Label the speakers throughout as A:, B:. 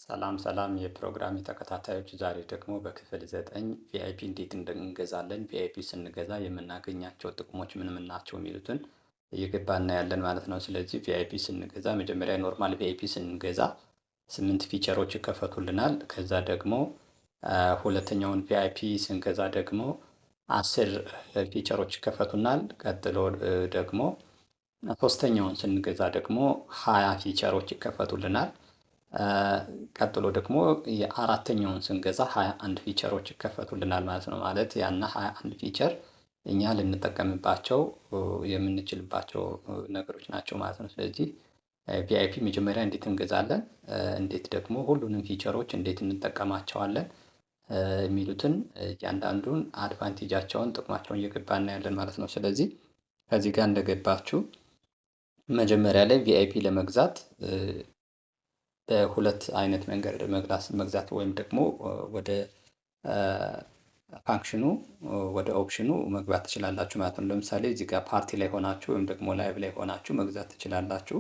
A: ሰላም የፕሮግራም ተከታታዮች ዛሬ ደግሞ በክፍል 9 ቪአይፒ እንዴት እንገዛለን ቪአይፒ ስንገዛ የምናገኛቸው ጥቅሞች ምን ናቸው የሚሉትን እየገባን እናያለን ማለት ነው። ስለዚህ ቪአይፒ ስንገዛ መጀመሪያ ኖርማል ቪአይፒ ስንገዛ 8 ፊቸሮች ይከፈቱልናል። ከዛ ደግሞ ሁለተኛውን ቪአይፒ ስንገዛ ደግሞ 10 ፊቸሮች ይከፈቱናል። ቀጥሎ ደግሞ ሶስተኛውን ስንገዛ ደግሞ 20 ፊቸሮች ይከፈቱልናል። ቀጥሎ ደግሞ የአራተኛውን ስንገዛ 21 ፊቸሮች ይከፈቱልናል ማለት ነው። ማለት ያና 21 ፊቸር እኛ ልንጠቀምባቸው የምንችልባቸው ነገሮች ናቸው ማለት ነው። ስለዚህ ቪአይፒ መጀመሪያ እንዴት እንገዛለን፣ እንዴት ደግሞ ሁሉንም ፊቸሮች እንዴት እንጠቀማቸዋለን የሚሉትን እያንዳንዱን አድቫንቴጃቸውን ጥቅማቸውን እየገባን እናያለን ማለት ነው። ስለዚህ ከዚህ ጋር እንደገባችሁ መጀመሪያ ላይ ቪአይፒ ለመግዛት በሁለት አይነት መንገድ መግዛት ወይም ደግሞ ወደ ፋንክሽኑ ወደ ኦፕሽኑ መግባት ትችላላችሁ ማለት ነው። ለምሳሌ እዚህ ጋር ፓርቲ ላይ ሆናችሁ ወይም ደግሞ ላይቭ ላይ ሆናችሁ መግዛት ትችላላችሁ።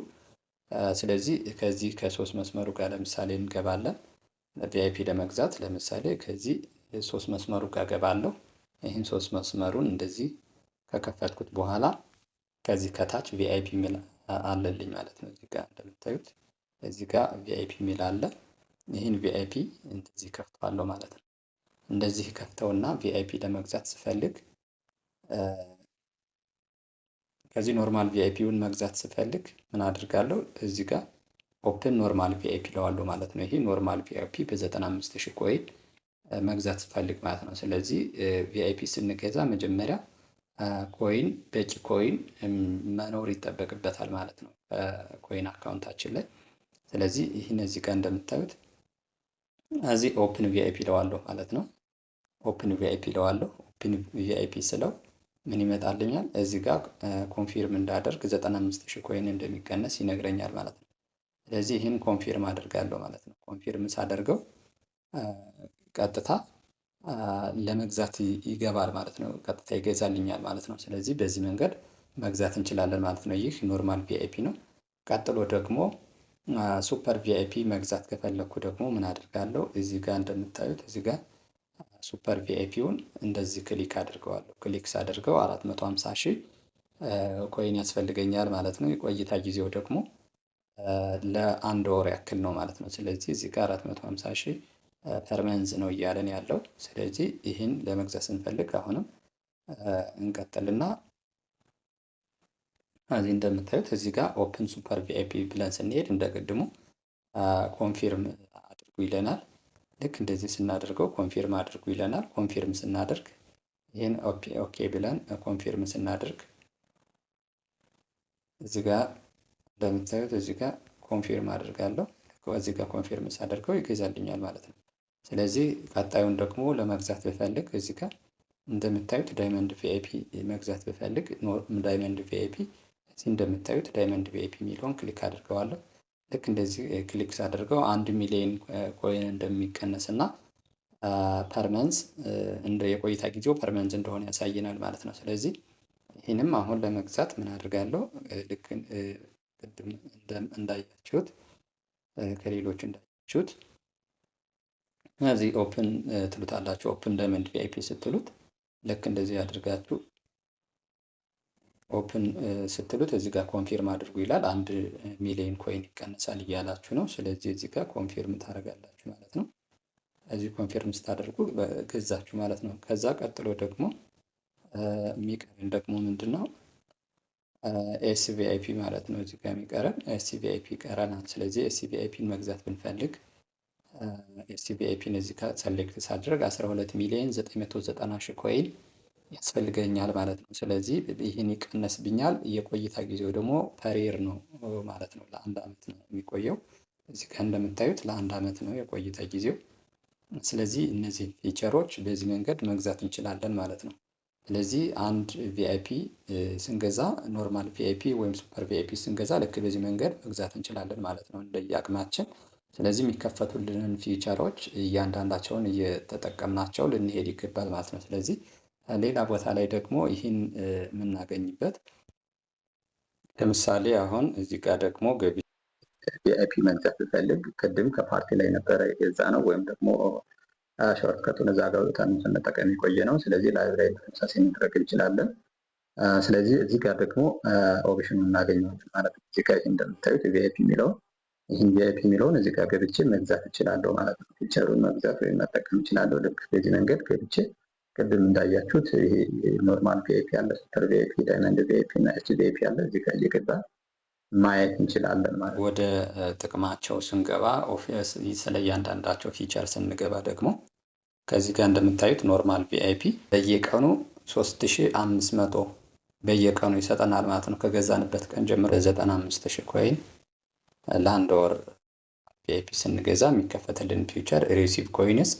A: ስለዚህ ከዚህ ከሶስት መስመሩ ጋር ለምሳሌ እንገባለን። ቪአይፒ ለመግዛት ለምሳሌ ከዚህ ሶስት መስመሩ ጋር ገባለሁ። ይህን ሶስት መስመሩን እንደዚህ ከከፈትኩት በኋላ ከዚህ ከታች ቪአይፒ ሚል አለልኝ ማለት ነው። እዚህ ጋር እንደምታዩት እዚህ ጋር ቪአይፒ ሚል አለ። ይህን ቪአይፒ እንደዚህ ከፍተዋለሁ ማለት ነው። እንደዚህ ከፍተውና ቪአይፒ ለመግዛት ስፈልግ ከዚህ ኖርማል ቪአይፒውን መግዛት ስፈልግ ምን አድርጋለሁ? እዚህ ጋር ኦፕን ኖርማል ቪአይፒ ለዋለሁ ማለት ነው። ይሄ ኖርማል ቪአይፒ በ95,000 ኮይን መግዛት ስፈልግ ማለት ነው። ስለዚህ ቪአይፒ ስንገዛ መጀመሪያ ኮይን በቂ ኮይን መኖር ይጠበቅበታል ማለት ነው ኮይን አካውንታችን ላይ። ስለዚህ ይህን እዚህ ጋር እንደምታዩት እዚህ ኦፕን ቪአይፒ ለዋለሁ ማለት ነው። ኦፕን ቪአይፒ ለዋለሁ። ኦፕን ቪአይፒ ስለው ምን ይመጣልኛል? እዚህ ጋር ኮንፊርም እንዳደርግ 95,000 ኮይን እንደሚቀነስ ይነግረኛል ማለት ነው። ስለዚህ ይህን ኮንፊርም አደርጋለሁ ማለት ነው። ኮንፊርም ሳደርገው ቀጥታ ለመግዛት ይገባል ማለት ነው። ቀጥታ ይገዛልኛል ማለት ነው። ስለዚህ በዚህ መንገድ መግዛት እንችላለን ማለት ነው። ይህ ኖርማል ቪአይፒ ነው። ቀጥሎ ደግሞ ሱፐር ቪአይፒ መግዛት ከፈለኩ ደግሞ ምን አድርጋለሁ? እዚህ ጋር እንደምታዩት እዚህ ጋር ሱፐር ቪአይፒውን እንደዚህ ክሊክ አድርገዋለሁ። ክሊክ ሳደርገው 450,000 ኮይን ያስፈልገኛል ማለት ነው። የቆይታ ጊዜው ደግሞ ለአንድ ወር ያክል ነው ማለት ነው። ስለዚህ እዚህ ጋር 450,000 ፐርመንዝ ነው እያለን ያለው። ስለዚህ ይህን ለመግዛት ስንፈልግ አሁንም እንቀጥልና እዚህ እንደምታዩት እዚህ ጋር ኦፕን ሱፐር ቪአይፒ ብለን ስንሄድ እንደቀድሞ ኮንፊርም አድርጉ ይለናል። ልክ እንደዚህ ስናደርገው ኮንፊርም አድርጉ ይለናል። ኮንፊርም ስናደርግ ይህን ኦኬ ብለን ኮንፊርም ስናደርግ እዚህ ጋር እንደምታዩት እዚህ ጋር ኮንፊርም አድርጋለሁ። እዚህ ጋር ኮንፊርም ሳደርገው ይገዛልኛል ማለት ነው። ስለዚህ ቀጣዩን ደግሞ ለመግዛት ብፈልግ እዚህ ጋር እንደምታዩት ዳይመንድ ቪአይፒ መግዛት ብፈልግ ዳይመንድ ቪአይፒ እዚህ እንደምታዩት ዳይመንድ ቪአይፒ የሚለውን ክሊክ አድርገዋለሁ። ልክ እንደዚህ ክሊክ ሳደርገው 1 ሚሊዮን ኮይን እንደሚቀነስ እና ፐርመንስ እንደ የቆይታ ጊዜው ፐርመንስ እንደሆነ ያሳየናል ማለት ነው። ስለዚህ ይህንም አሁን ለመግዛት ምን አድርጋለሁ? ልክ ቅድም እንዳያችሁት ከሌሎች እንዳያችሁት እዚህ ኦፕን ትሉታላችሁ። ኦፕን ዳይመንድ ቪአይፒ ስትሉት ልክ እንደዚህ አድርጋችሁ ኦፕን ስትሉት እዚህ ጋር ኮንፊርም አድርጉ ይላል። 1 ሚሊዮን ኮይን ይቀነሳል እያላችሁ ነው። ስለዚህ እዚህ ጋር ኮንፊርም ታደርጋላችሁ ማለት ነው። እዚህ ኮንፊርም ስታደርጉ ገዛችሁ ማለት ነው። ከዛ ቀጥሎ ደግሞ የሚቀረን ደግሞ ምንድን ነው? ኤስቪአይፒ ማለት ነው። እዚህ ጋር የሚቀረን ኤስቪአይፒ ይቀረናል። ስለዚህ ኤስቪአይፒን መግዛት ብንፈልግ ኤስቪአይፒን እዚህ ጋር ሰሌክት ሳደርግ 12 ሚሊዮን 990,000 ኮይን ያስፈልገኛል ማለት ነው። ስለዚህ ይህን ይቀነስብኛል። የቆይታ ጊዜው ደግሞ ፐር ነው ማለት ነው። ለአንድ ዓመት ነው የሚቆየው። እዚህ ጋር እንደምታዩት ለአንድ ዓመት ነው የቆይታ ጊዜው። ስለዚህ እነዚህ ፊቸሮች በዚህ መንገድ መግዛት እንችላለን ማለት ነው። ስለዚህ አንድ ቪአይፒ ስንገዛ ኖርማል ቪአይፒ ወይም ሱፐር ቪአይፒ ስንገዛ ልክ በዚህ መንገድ መግዛት እንችላለን ማለት ነው እንደየአቅማችን። ስለዚህ የሚከፈቱልንን ፊቸሮች እያንዳንዳቸውን እየተጠቀምናቸው ልንሄድ ይገባል ማለት ነው። ስለዚህ ሌላ ቦታ ላይ ደግሞ ይህን የምናገኝበት ለምሳሌ አሁን እዚህ ጋር ደግሞ ገቢ
B: ቪአይፒ መግዛት ብፈልግ ቅድም ከፓርቲ ላይ ነበረ የገዛ ነው ወይም ደግሞ ሾርትከቱን እዛ ጋር ስንጠቀም የቆየ ነው። ስለዚህ ላይቭ ላይ ተመሳሳይ ማድረግ እንችላለን። ስለዚህ እዚህ ጋር ደግሞ ኦፕሽኑ እናገኘዋለን ማለት ነው። እዚህ ጋር እንደምታዩት ቪአይፒ የሚለውን ይህን ቪአይፒ የሚለውን እዚህ ጋር ገብቼ መግዛት እችላለሁ ማለት ነው። ፊቸሩን መግዛት ወይም መጠቀም እችላለሁ። ልክ በዚህ መንገድ ገብቼ ቅድም እንዳያችሁት ይሄ ኖርማል ቪአይፒ አለ፣ ሱፐር ቪአይፒ፣ ዳይመንድ ቪአይፒ እና ኤች ቪአይፒ አለ። እዚህ ጋር እየገባ ማየት እንችላለን ማለት ነው።
A: ወደ ጥቅማቸው ስንገባ ስለ እያንዳንዳቸው ፊቸር ስንገባ ደግሞ ከዚህ ጋር እንደምታዩት ኖርማል ቪአይፒ በየቀኑ 3500 በየቀኑ ይሰጠናል ማለት ነው። ከገዛንበት ቀን ጀምሮ 95000 ኮይን ለአንድ ወር ቪአይፒ ስንገዛ የሚከፈትልን ፊውቸር ሪሲቭ ኮይንስ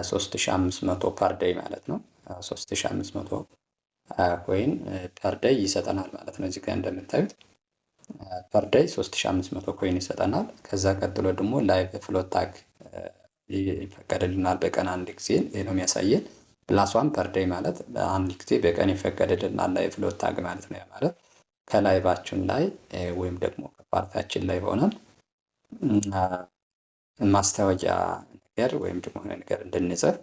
A: 3500 ፐር ዴይ ማለት ነው። 3500 ኮይን ፐር ዴይ ይሰጠናል ማለት ነው። እዚህ ጋር እንደምታዩት ፐር ዴይ 3500 ኮይን ይሰጠናል። ከዛ ቀጥሎ ደግሞ ላይቭ ፍሎት ታግ ይፈቀድልናል በቀን አንድ ጊዜ ነው የሚያሳየን። ፕላስ ዋን ፐር ዴይ ማለት አንድ ጊዜ በቀን ይፈቀድልናል ላይቭ ፍሎት ታግ ማለት ነው። ማለት ከላይቫችን ላይ ወይም ደግሞ ከፓርቲያችን ላይ ሆነን ማስታወቂያ ነገር ወይም ደግሞ ነገር እንድንጽፍ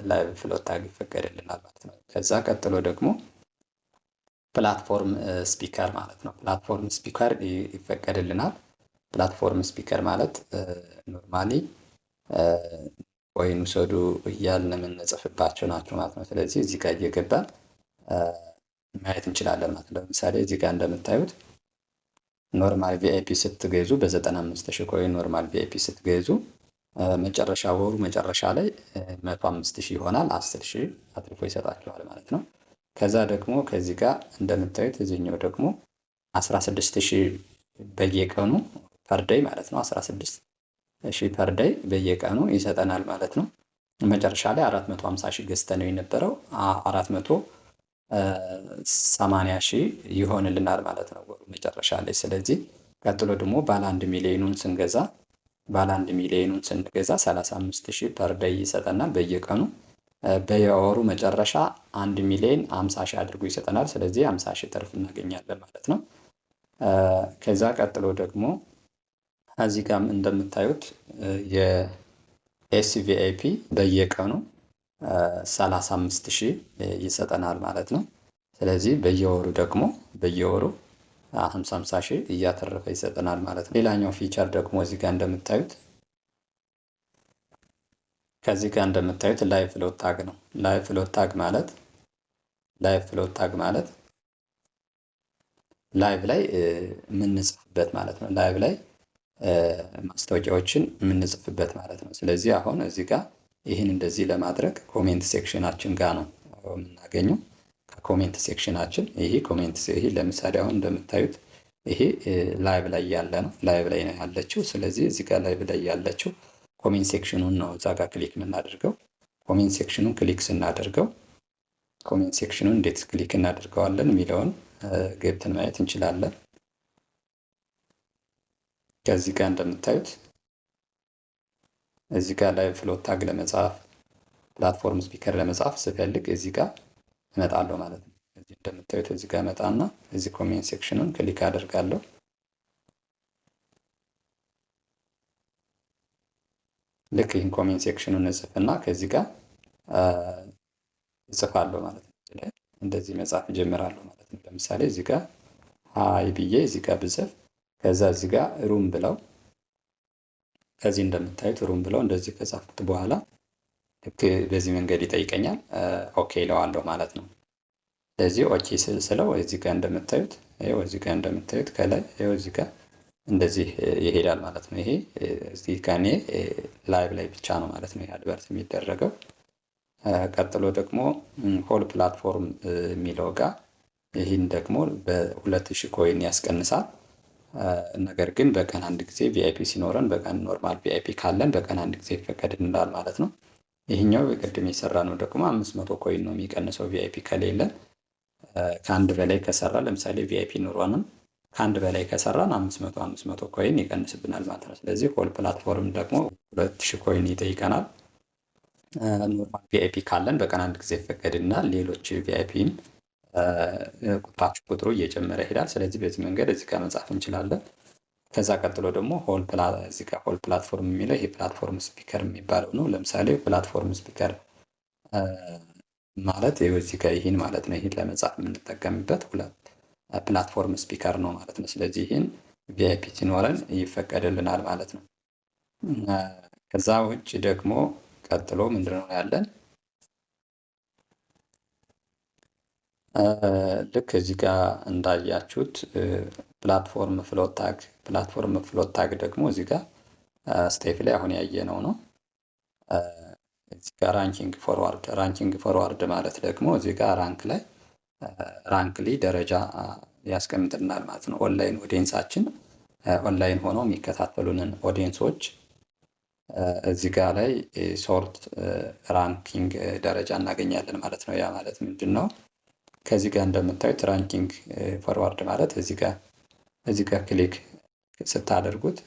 A: ላይቭ ፍሎት ታግ ይፈቀድልናል ማለት ነው። ከዛ ቀጥሎ ደግሞ ፕላትፎርም ስፒከር ማለት ነው። ፕላትፎርም ስፒከር ይፈቀድልናል። ፕላትፎርም ስፒከር ማለት ኖርማሊ ወይን ውሰዱ እያልን የምንጽፍባቸው ናቸው ማለት ነው። ስለዚህ እዚህ ጋር እየገባን ማየት እንችላለን ማለት ነው። ለምሳሌ እዚህ ጋር እንደምታዩት ኖርማል ቪአይፒ ስትገዙ በ95000 ኮይን ኖርማል ቪአይፒ ስትገዙ መጨረሻ ወሩ መጨረሻ ላይ 105000 ይሆናል። 10000 አትርፎ ይሰጣችኋል ማለት ነው። ከዛ ደግሞ ከዚህ ጋር እንደምታዩት እዚህኛው ደግሞ 16000 በየቀኑ ፐርዴይ ማለት ነው። 16000 ፐርዴይ በየቀኑ ይሰጠናል ማለት ነው። መጨረሻ ላይ 450,000 ገዝተነው የነበረው 480,000 ይሆንልናል ማለት ነው ወሩ መጨረሻ ላይ። ስለዚህ ቀጥሎ ደግሞ ባለ 1 ሚሊዮኑን ስንገዛ 35000 ፐርዴይ ይሰጠናል በየቀኑ። በየወሩ መጨረሻ 1 ሚሊዮን 50,000 አድርጎ ይሰጠናል። ስለዚህ 50,000 ትርፍ እናገኛለን ማለት ነው። ከዛ ቀጥሎ ደግሞ እዚህ ጋር እንደምታዩት የኤስቪአይፒ በየቀኑ 35,000 ይሰጠናል ማለት ነው። ስለዚህ በየወሩ ደግሞ 50,000 እያተረፈ ይሰጠናል ማለት ነው። ሌላኛው ፊቸር ደግሞ እዚህ ጋር እንደምታዩት ከዚህ ጋር እንደምታዩት ላይቭ ፍሎት ታግ ነው። ላይቭ ፍሎት ታግ ማለት ላይቭ ላይ የምንጽፍበት ማለት ነው። ላይቭ ላይ ማስታወቂያዎችን የምንጽፍበት ማለት ነው። ስለዚህ አሁን እዚህ ጋር ይህን እንደዚህ ለማድረግ ኮሜንት ሴክሽናችን ጋር ነው የምናገኘው። ከኮሜንት ሴክሽናችን ይሄ ለምሳሌ አሁን እንደምታዩት ይሄ ላይቭ ላይ ያለ ነው። ላይቭ ላይ ነው ያለችው። ስለዚህ እዚህ ጋር ላይቭ ላይ ያለችው ኮሜንት ሴክሽኑን ነው እዛ ጋር ክሊክ የምናደርገው። ኮሜንት ሴክሽኑን ክሊክ ስናደርገው ኮሜንት ሴክሽኑን እንዴት ክሊክ እናደርገዋለን የሚለውን ገብተን ማየት እንችላለን። ከዚህ ጋር እንደምታዩት እዚህ ጋር ላይቭ ፍሎት ታግ ለመጻፍ ፕላትፎርም ስፒከር ለመጻፍ ስፈልግ እዚህ ጋር እመጣለሁ ማለት ነው። እዚህ እንደምታዩት እዚህ ጋር እመጣና እዚህ ኮሜንት ሴክሽኑን ክሊክ አደርጋለሁ። ልክ ይህን ኮሜንት ሴክሽኑን እጽፍና ከዚህ ጋር እጽፋለሁ ማለት ነው። እንደዚህ መጻፍ እጀምራለሁ ማለት ነው። ለምሳሌ እዚህ ጋር ሃይ ብዬ እዚህ ጋር ብጽፍ ከዛ እዚህ ጋር ሩም ብለው ከዚህ እንደምታዩት ሩም ብለው እንደዚህ ከጻፍኩት በኋላ ልክ በዚህ መንገድ ይጠይቀኛል። ኦኬ እለዋለሁ ማለት ነው። ስለዚህ ኦኬ ስለው እዚህ ጋር እንደምታዩት ከላይ እዚህ ጋር እንደዚህ ይሄዳል ማለት ነው። ይሄ እዚህ ከኔ ላይቭ ላይ ብቻ ነው ማለት ነው ይሄ አድቨርት የሚደረገው። ቀጥሎ ደግሞ ሆል ፕላትፎርም የሚለው ጋር ይህን ደግሞ በ2000 ኮይን ያስቀንሳል። ነገር ግን በቀን አንድ ጊዜ ቪአይፒ ሲኖረን በቀን ኖርማል ቪአይፒ ካለን በቀን አንድ ጊዜ ይፈቀድልናል ማለት ነው። ይህኛው ቅድም የሰራ ነው ደግሞ 500 ኮይን ነው የሚቀንሰው ቪአይፒ ከሌለን። ከአንድ በላይ ከሰራ ለምሳሌ ቪአይፒ ኑሮንም ከአንድ በላይ ከሰራን 500 ኮይን ይቀንስብናል ማለት ነው። ስለዚህ ሆል ፕላትፎርም ደግሞ 2000 ኮይን ይጠይቀናል። ኖርማል ቪአይፒ ካለን በቀን አንድ ጊዜ ይፈቀድልናል። ሌሎች ቪአይፒን ቁጥሩ እየጨመረ ይሄዳል። ስለዚህ በዚህ መንገድ እዚህ ጋር መጻፍ እንችላለን። ከዛ ቀጥሎ ደግሞ እዚህ ጋር ሆል ፕላትፎርም የሚለው ይሄ ፕላትፎርም ስፒከር የሚባለው ነው። ለምሳሌ ፕላትፎርም ስፒከር ማለት ይኸው እዚህ ጋር ይህን ማለት ነው። ይህን ለመጻፍ የምንጠቀምበት ፕላትፎርም ስፒከር ነው ማለት ነው። ስለዚህ ይህን ቪአይፒ ሲኖረን ይፈቀድልናል ማለት ነው። ከዛ ውጭ ደግሞ ቀጥሎ ምንድነው ያለን? ልክ እዚህ ጋር እንዳያችሁት ፕላትፎርም ፍሎት ታግ ደግሞ እዚህ ጋር ስቴፕ ላይ አሁን ያየነው ነው። እዚህ ጋር ራንኪንግ ፎርዋርድ ማለት ደግሞ እዚህ ጋር ራንክሊ ደረጃ ያስቀምጥልናል ማለት ነው። ኦንላይን ኦዲየንሳችን ኦንላይን ሆነው የሚከታተሉንን ኦዲየንሶች እዚህ ጋር ላይ ሶርት ራንኪንግ ደረጃ እናገኛለን ማለት ነው። ያ ማለት ምንድን ነው? ከዚህ ጋር እንደምታዩት ራንኪንግ ፎርዋርድ ማለት እዚህ ጋር ክሊክ ስታደርጉት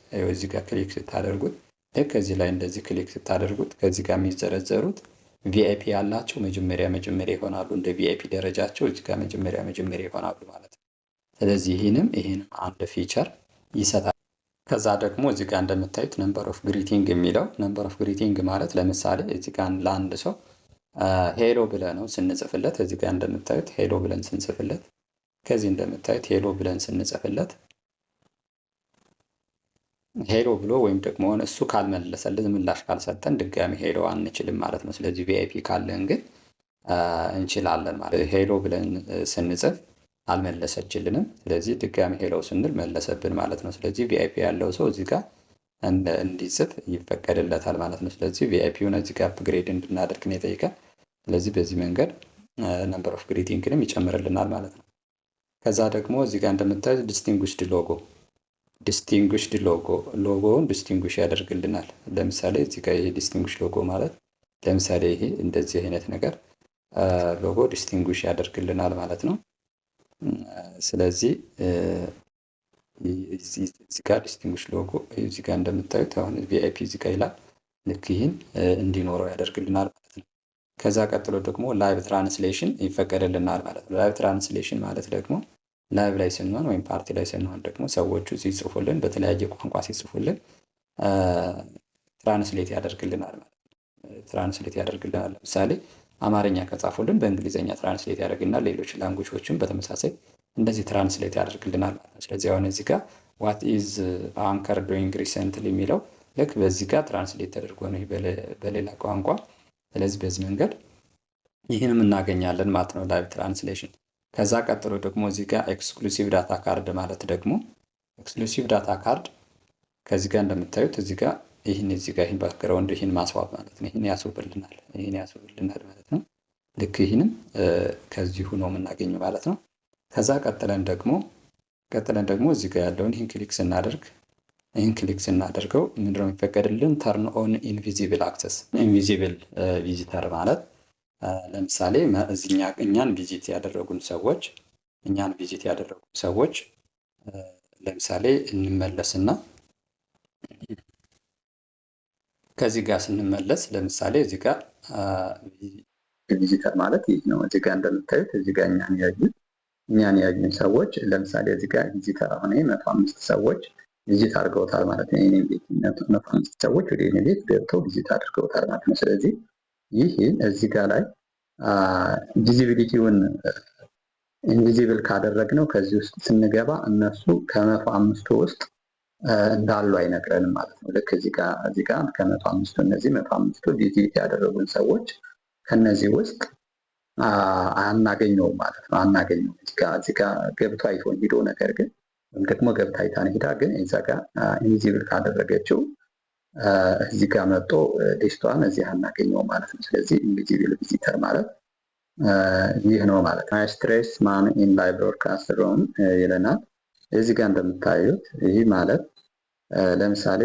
A: ልክ ከዚህ ላይ እንደዚህ ክሊክ ስታደርጉት ከዚህ ጋር የሚዘረዘሩት ቪአይፒ ያላቸው መጀመሪያ ይሆናሉ። እንደ ቪአይፒ ደረጃቸው እዚህ ጋር መጀመሪያ ይሆናሉ ማለት ነው። ስለዚህ ይህንም አንድ ፊቸር ይሰጣል። ከዛ ደግሞ እዚህ ጋር እንደምታዩት ነምበር ኦፍ ግሪቲንግ የሚለው ነምበር ኦፍ ግሪቲንግ ማለት ለምሳሌ እዚህ ጋር ለአንድ ሰው ሄሎ ብለ ነው ስንጽፍለት እዚህ ጋር እንደምታዩት ሄሎ ብለን ስንጽፍለት ከዚህ እንደምታዩት ሄሎ ብለን ስንጽፍለት ሄሎ ብሎ ወይም ደግሞ እሱ ካልመለሰልን ምላሽ ካልሰጠን ድጋሚ ሄሎ አንችልም ማለት ነው። ስለዚህ ቪአይፒ ካለን ግን እንችላለን ማለት ሄሎ ብለን ስንጽፍ አልመለሰችልንም። ስለዚህ ድጋሚ ሄሎ ስንል መለሰብን ማለት ነው። ስለዚህ ቪአይፒ ያለው ሰው እዚህ ጋር እንዲጽፍ ይፈቀድለታል ማለት ነው። ስለዚህ ቪአይፒውን እዚህ ጋር አፕግሬድ እንድናደርግ ነው የጠይቀን። ስለዚህ በዚህ መንገድ ነምበር ኦፍ ግሪቲንግንም ይጨምርልናል ማለት ነው። ከዛ ደግሞ እዚህ ጋር እንደምታዩት ዲስቲንጉሽድ ሎጎውን ዲስቲንጉሽ ያደርግልናል። ለምሳሌ እዚህ ጋር ይሄ ዲስቲንጉሽ ሎጎ ማለት ለምሳሌ ይሄ እንደዚህ አይነት ነገር ሎጎ ዲስቲንጉሽ ያደርግልናል ማለት ነው። ስለዚህ እዚህ ጋር ዲስቲንጉሽ ሎጎ እዚህ ጋር እንደምታዩት አሁን ቪአይፒ እዚህ ጋር ይላል። ልክ ይህን እንዲኖረው ያደርግልናል ማለት ነው። ከዛ ቀጥሎ ደግሞ ላይቭ ትራንስሌሽን ይፈቀድልናል ማለት ነው። ላይቭ ትራንስሌሽን ማለት ደግሞ ላይቭ ላይ ስንሆን ወይም ፓርቲ ላይ ስንሆን ደግሞ ሰዎቹ ሲጽፉልን በተለያየ ቋንቋ ሲጽፉልን ትራንስሌት ያደርግልናል ማለት ነው። ትራንስሌት ያደርግልናል። ለምሳሌ አማርኛ ከጻፉልን በእንግሊዝኛ ትራንስሌት ያደርግልናል። ሌሎች ላንጉጆችም በተመሳሳይ እንደዚህ ትራንስሌት ያደርግልናል ማለት ነው። ስለዚህ አሁን እዚህ ጋር ዋት ኢዝ አንከር ዶይንግ ሪሰንትሊ የሚለው ልክ በዚህ ጋር ትራንስሌት ተደርጎ ነው በሌላ ቋንቋ። ስለዚህ በዚህ መንገድ ይህንም እናገኛለን ማለት ነው ላይቭ ትራንስሌሽን። ከዛ ቀጥሎ ደግሞ እዚህ ጋር ኤክስክሉሲቭ ዳታ ካርድ ማለት ደግሞ ኤክስክሉሲቭ ዳታ ካርድ ከዚህ ጋር እንደምታዩት እዚህ ጋር ይህን ባክግራውንድ ይህን ማስዋብ ማለት ነው። ይህን ያስውብልናል ማለት ነው። ልክ ይህንም ከዚሁ ነው የምናገኘው ማለት ነው። ከዛ ቀጥለን ደግሞ እዚህ ጋር ያለውን ይህን ክሊክ ስናደርገው ምንድነው የሚፈቀድልን? ተርን ኦን ኢንቪዚብል አክሰስ። ኢንቪዚብል ቪዚተር ማለት ለምሳሌ እኛን ቪዚት ያደረጉን ሰዎች ለምሳሌ እንመለስና ከዚህ ጋር ስንመለስ ለምሳሌ እዚህ ጋር
B: ቪዚተር ማለት ይህ ነው። እዚህ ጋር እንደምታዩት እዚህ ጋር እኛን ያዩን ሰዎች ለምሳሌ እዚህ ጋር ቪዚተር አሁን 105 ሰዎች ቪዚት አድርገውታል ማለት ነው። የኔ ቤት 105 ሰዎች ወደ የኔ ቤት ገብተው ቪዚት አድርገውታል ማለት ነው። ስለዚህ ይህን እዚህ ጋር ላይ ቪዚቢሊቲውን ኢንቪዚብል ካደረግነው ከዚህ ውስጥ ስንገባ እነሱ ከ105ቱ ውስጥ እንዳሉ አይነግረንም ማለት ነው። ልክ እዚህ ጋር ከ105ቱ እነዚህ 105ቱ ቪዚት ያደረጉን ሰዎች ከነዚህ ውስጥ አናገኘውም ማለት ነው። አናገኘውም እዚህ ጋር ገብቶ አይቶን ሂዶ ነገር ግን ወይም ደግሞ ገብታ አይታን ሄዳ ግን እዛ ጋር ኢንቪዚብል ካደረገችው እዚህ ጋር መጥቶ ሊስቷን እዚህ አናገኘውም ማለት ነው። ስለዚህ ኢንቪዚብል ቪዚተር ማለት ይህ ነው ማለት ነው። ስትሬስ ማን ኢን ላይቭ ብሮድካስት ሩም ይለናል። እዚህ ጋር እንደምታዩት ይህ ማለት ለምሳሌ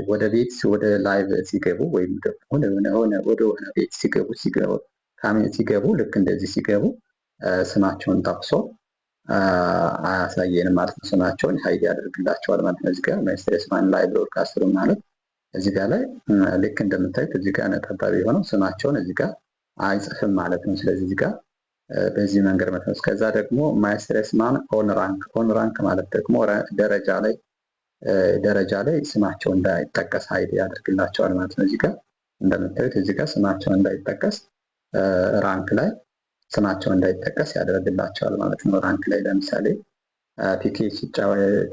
B: ወደ ላይቭ ሲገቡ ወይም ደግሞ ወደ ሆነ ቤት ሲገቡ ልክ እንደዚህ ሲገቡ ስማቸውን ጠቅሶ አያሳየንም ማለት ነው። ስማቸውን ሀይድ ያደርግላቸዋል ማለት ነው። እዚህ ጋር ስትሬስ ማን ላይቭ ብሮድካስት ሩም ማለት እዚህ ጋር ላይ ልክ እንደምታዩት እዚህ ጋር ነጠብጣብ የሆነው ስማቸውን እዚህ ጋር አይጽፍም ማለት ነው። ስለዚህ እዚህ ጋር በዚህ መንገድ መተንስ። ከዛ ደግሞ ማይ ስትሬስ ማን ኦን ራንክ ማለት ደግሞ ደረጃ ላይ ደረጃ ላይ ስማቸው እንዳይጠቀስ ሀይድ ያደርግላቸዋል ማለት ነው። እዚህ ጋር እንደምታዩት እዚህ ጋር ስማቸው እንዳይጠቀስ ራንክ ላይ ስማቸው እንዳይጠቀስ ያደርግላቸዋል ማለት ነው። ራንክ ላይ ለምሳሌ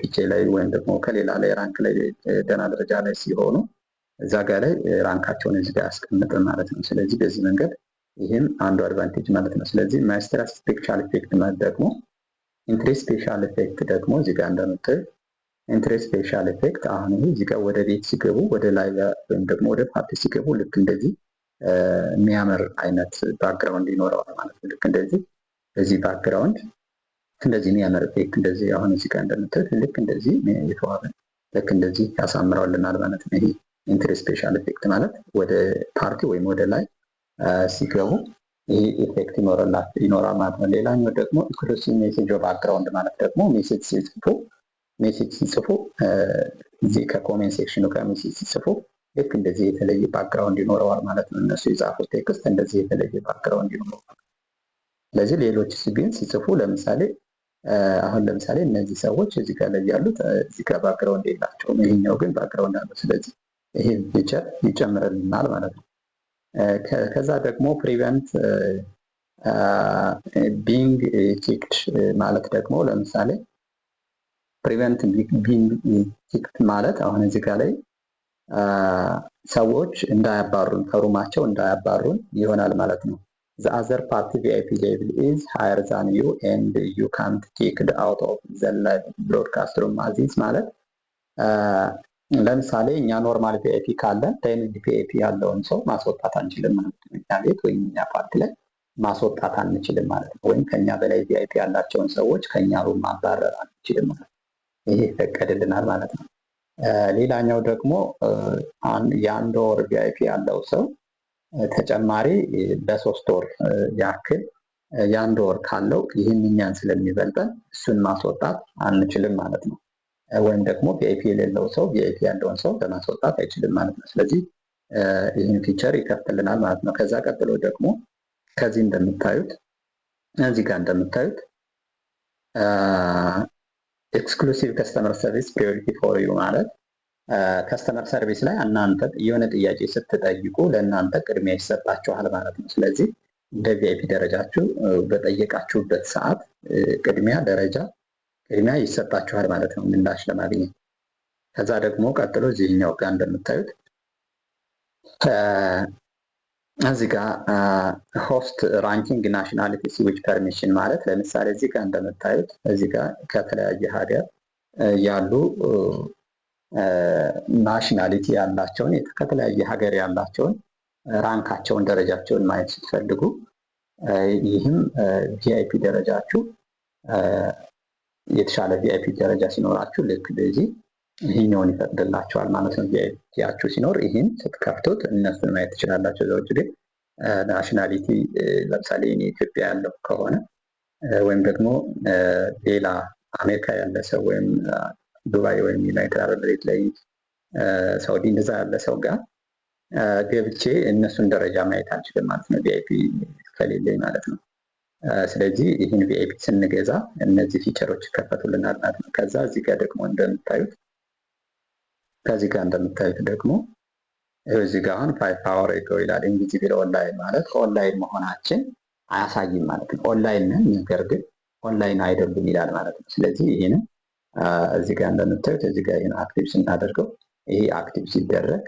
B: ፒኬ ላይ ወይም ደግሞ ከሌላ ላይ ራንክ ላይ ደህና ደረጃ ላይ ሲሆኑ እዛ ጋር ላይ ራንካቸውን እዚህ ጋር ያስቀምጥን ማለት ነው። ስለዚህ በዚህ መንገድ ይህም አንዱ አድቫንቴጅ ማለት ነው። ስለዚህ ማስተር ስፔሻል ኢፌክት ማለት ደግሞ ኢንትሬስት ስፔሻል ኢፌክት ደግሞ እዚህ ጋር እንደምታዩት ኢንትሬስት ስፔሻል ኢፌክት አሁን ይሄ እዚህ ጋር ወደ ቤት ሲገቡ ወደ ላይ ወይም ደግሞ ወደ ፓርቲ ሲገቡ ልክ እንደዚህ የሚያምር አይነት ባክግራውንድ ይኖረዋል ማለት ነው። ልክ እንደዚህ በዚህ ባክግራውንድ እንደዚህ የሚያምር ኢፌክት እንደዚህ አሁን እዚህ ጋር እንደምታዩት ልክ እንደዚህ የተዋበ ልክ እንደዚህ ያሳምረውልናል ማለት ነው። ይሄ ኢንትሬስት ስፔሻል ኢፌክት ማለት ወደ ፓርቲ ወይም ወደ ላይ ሲገቡ ይሄ ኢፌክት ይኖራል ማለት ነው። ሌላኛው ደግሞ ኢንክሉሲቭ ሜሴጅ ባክግራውንድ ማለት ደግሞ ሜሴጅ ሲጽፉ እዚህ ከኮሜንት ሴክሽኑ ጋር ሜሴጅ ሲጽፉ ልክ እንደዚህ የተለየ ባክግራውንድ ይኖረዋል ማለት ነው። እነሱ የጻፉት ቴክስት እንደዚህ የተለየ ባክግራውንድ ይኖረዋል። ስለዚህ ሌሎች ግን ሲጽፉ ለምሳሌ አሁን ለምሳሌ እነዚህ ሰዎች እዚህ ጋር ላይ ያሉት እዚህ ጋር ባክግራውንድ የላቸውም፣ ይሄኛው ግን ባክግራውንድ አለው። ስለዚህ ይሄ ፊቸር ይጨምርልናል ማለት ነው። ከዛ ደግሞ ፕሪቨንት ቢንግ ቲክድ ማለት ደግሞ ለምሳሌ ፕሪቨንት ቢንግ ቲክድ ማለት አሁን እዚህ ጋር ላይ ሰዎች እንዳያባሩን ከሩማቸው እንዳያባሩን ይሆናል ማለት ነው። the other party VIP level is higher than you and you can't kicked out of the live broadcast room አዚዝ ማለት ለምሳሌ እኛ ኖርማል ቪአይፒ ካለን ዳይመንድ ቪአይፒ ያለውን ሰው ማስወጣት አንችልም ማለት ነው። እኛ ቤት ወይም እኛ ፓርቲ ላይ ማስወጣት አንችልም ማለት ነው። ወይም ከኛ በላይ ቪአይፒ ያላቸውን ሰዎች ከኛ ሩም ማባረር አንችልም ማለት ነው። ይሄ ይፈቀድልናል ማለት ነው። ሌላኛው ደግሞ የአንድ ወር ቪአይፒ ያለው ሰው ተጨማሪ ለ3 ወር ያክል የአንድ ወር ካለው ይህን እኛን ስለሚበልጠን እሱን ማስወጣት አንችልም ማለት ነው። ወይም ደግሞ ቪአይፒ የሌለው ሰው ቪአይፒ ያለውን ሰው ለማስወጣት አይችልም ማለት ነው። ስለዚህ ይህን ፊቸር ይከፍትልናል ማለት ነው። ከዛ ቀጥሎ ደግሞ ከዚህ እንደምታዩት እዚህ ጋር እንደምታዩት ኤክስክሉሲቭ ከስተመር ሰርቪስ ፕሪዮሪቲ ፎር ዩ ማለት ከስተመር ሰርቪስ ላይ እናንተ የሆነ ጥያቄ ስትጠይቁ ለእናንተ ቅድሚያ ይሰጣችኋል ማለት ነው። ስለዚህ እንደ ቪአይፒ ደረጃችሁ በጠየቃችሁበት ሰዓት ቅድሚያ ይሰጣችኋል ማለት ነው ምላሽ ለማግኘት። ከዛ ደግሞ ቀጥሎ እዚህኛው ጋር እንደምታዩት እዚህ ጋር ሆስት ራንኪንግ ናሽናሊቲ ስዊች ፐርሚሽን ማለት ለምሳሌ እዚህ ጋር እንደምታዩት እዚህ ጋር ከተለያየ ሀገር ያሉ ናሽናሊቲ ያላቸውን ከተለያየ ሀገር ያላቸውን ራንካቸውን ደረጃቸውን ማየት ስትፈልጉ ይህም ቪአይፒ ደረጃችሁ የተሻለ ቪአይፒ ደረጃ ሲኖራችሁ ልክ በዚህ ይህኛውን ይፈቅድላቸዋል ማለት ነው። ቪአይፒያችሁ ሲኖር ይህን ስትከፍቱት እነሱን ማየት ትችላላቸው። ዘውጭ ግን ናሽናሊቲ ለምሳሌ እኔ ኢትዮጵያ ያለው ከሆነ ወይም ደግሞ ሌላ አሜሪካ ያለ ሰው ወይም ዱባይ ወይም ዩናይትድ አረብ ኤሚሬት ላይ ሳውዲ እንደዛ ያለ ሰው ጋር ገብቼ እነሱን ደረጃ ማየት አልችልም ማለት ነው፣ ቪአይፒ ከሌለኝ ማለት ነው። ስለዚህ ይህን ቪአይፒ ስንገዛ እነዚህ ፊቸሮች ይከፈቱልናል ማለት ነው። ከዛ እዚህ ጋር ደግሞ እንደምታዩት ደግሞ እዚህ ጋር አሁን 5 hour ago ይላል። ኢንቪዚብል ኦንላይን ማለት ኦንላይን መሆናችን አያሳይም ማለት ነው። ኦንላይን ነን ነገር ግን ኦንላይን አይደሉም ይላል ማለት ነው። ስለዚህ ይህንን እዚህ ጋር እንደምታዩት እዚህ ጋር ይህን አክቲቭ ስናደርገው ይሄ አክቲቭ ሲደረግ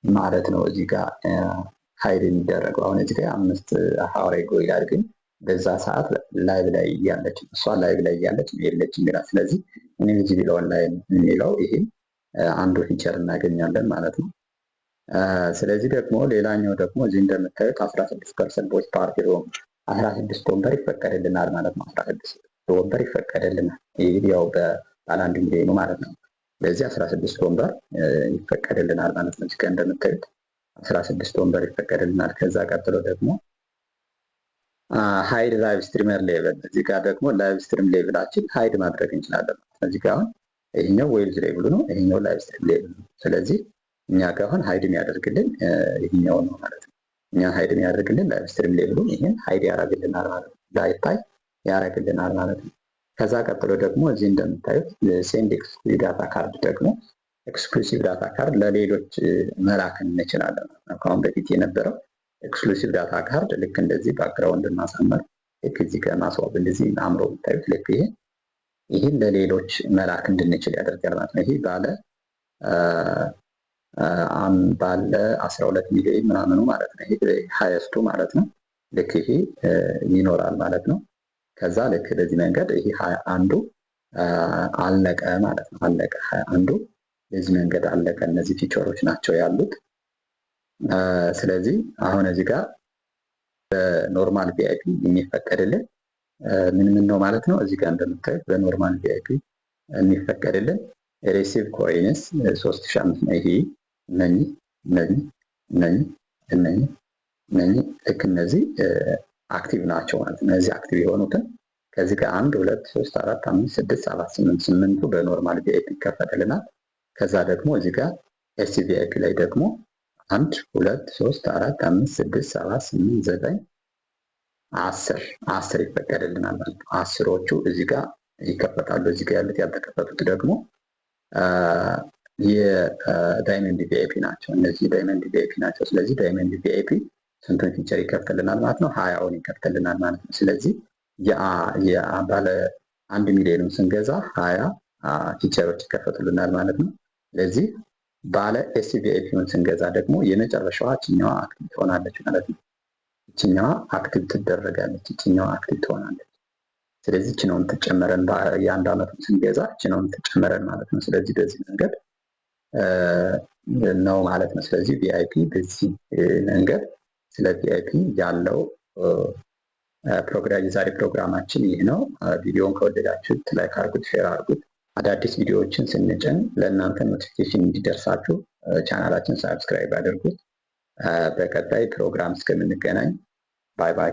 B: ማለት ነው እዚህ ጋር ሀይድ የሚደረገው። አሁን እዚህ ጋር 5 hour ago ይላል፣ ግን በዛ ሰዓት ላይቭ ላይ እያለች እሷ ላይቭ ላይ እያለች የለችም ይላል። ስለዚህ ኢንቪዚብል ኦንላይን የሚለው ይሄ አንዱ ፊቸር እናገኛለን ማለት ነው። ስለዚህ ደግሞ ሌላኛው ደግሞ እዚህ እንደምታዩት 16% ቦይስ ፓርቲ ሩም 16 ወንበር ይፈቀድልናል ማለት ነው። 16 ወንበር ይፈቀድልናል። ይህ ያው በባላንድ ሚሊዮኑ ማለት ነው። ስለዚህ 16 ወንበር ይፈቀድልናል ማለት ነው። እዚህ ጋር እንደምታዩት 16 ወንበር ይፈቀድልናል። ከዛ ቀጥሎ ደግሞ ሃይድ ላይቭ ስትሪመር ሌቭል፣ እዚህ ጋር ደግሞ ላይቭ ስትሪም ሌቭላችን ሃይድ ማድረግ እንችላለን። እዚህ ጋር አሁን ይሄኛው ዌብዝ ሌቭሉ ነው፣ ይሄኛው ላይቭ ስትሪም ሌቭል ነው። ስለዚህ እኛ ጋር አሁን ሃይድ የሚያደርግልን ይሄኛው ነው ማለት ነው። እኛ ሃይድ የሚያደርግልን ላይቭ ስትሪም ሌቭሉን ይሄን ሃይድ ያደርግልናል ማለት ነው፣ ላይታይ ያደርግልናል ማለት ነው። ከዛ ቀጥሎ ደግሞ እዚህ እንደምታዩት ሴንድ ኤክስክሉሲቭ ዳታ ካርድ ደግሞ ኤክስክሉሲቭ ዳታ ካርድ ለሌሎች መላክ እንችላለን። ከአሁን በፊት የነበረው ኤክስክሉሲቭ ዳታ ካርድ ልክ እንደዚህ ባክግራውንድ ማሳመር ልክ እዚህ ጋር ማስዋብ እንደዚህ አምሮ የምታዩት ልክ ይህን ለሌሎች መላክ እንድንችል ያደርጋል ማለት ነው። ይሄ ባለ 12 ሚሊዮን ምናምኑ ማለት ነው። ይሄ ሃይስቱ ማለት ነው። ልክ ይሄ ይኖራል ማለት ነው። ከዛ ልክ በዚህ መንገድ ይሄ 21ዱ አለቀ ማለት ነው። አለቀ 21ዱ በዚህ መንገድ አለቀ። እነዚህ ፊቸሮች ናቸው ያሉት። ስለዚህ አሁን እዚህ ጋር በኖርማል ቪአይፒ የሚፈቀድልን ምን ነው ማለት ነው። እዚህ ጋር እንደምታዩት በኖርማል ቪአይፒ የሚፈቀድልን ሪሲቭ ኮይንስ 3500 ነው። ይሄ እነኚህ ልክ እነዚህ አክቲቭ ናቸው ማለት ነው። እነዚህ አክቲቭ የሆኑትን ከዚህ ጋር 1 2 3 4 5 6 7 8 8ቱ በኖርማል ቪአይፒ ይከፈትልናል። ከዛ ደግሞ እዚህ ጋር ኤስቪአይፒ ላይ ደግሞ 1 2 3 4 5 6 7 8 9 10 ይፈቀድልናል ማለት ነው። 10ዎቹ እዚህ ጋር ይከፈታሉ። እዚህ ጋር ያሉት ያልተከፈቱት ደግሞ የዳይመንድ ቪአይፒ ናቸው። እነዚህ ዳይመንድ ቪአይፒ ናቸው። ስለዚህ ዳይመንድ ቪአይፒ ስንቱን ፊቸር ይከፍትልናል ማለት ነው? 20ውን ይከፍትልናል ማለት ነው። ስለዚህ ባለ 1 ሚሊዮኑን ስንገዛ 20 ፊቸሮች ይከፈቱልናል ማለት ነው። ስለዚህ ባለ ኤስቪአይፒውን ስንገዛ ደግሞ የመጨረሻዋ እችኛዋ አክቲቭ ትሆናለች ማለት ነው። እችኛዋ አክቲቭ ትደረጋለች። እችኛዋ አክቲቭ ትሆናለች። ስለዚህ እች ነው የምትጨመረን የአንድ ዓመቱን ስንገዛ እች ነው የምትጨመረን ማለት ነው። ስለዚህ በዚህ መንገድ ነው ማለት ነው። ስለዚህ ቪአይፒ በዚህ መንገድ ስለ ቪአይፒ ያለው የዛሬ ፕሮግራማችን ይህ ነው። ቪዲዮውን ከወደዳችሁት ላይክ አድርጉት፣ ሼር አድርጉት። አዳዲስ ቪዲዮዎችን ስንጭን ለእናንተ ኖቲፊኬሽን እንዲደርሳችሁ ቻናላችን ሳብስክራይብ አድርጉት። በቀጣይ ፕሮግራም እስከምንገናኝ ባይ ባይ።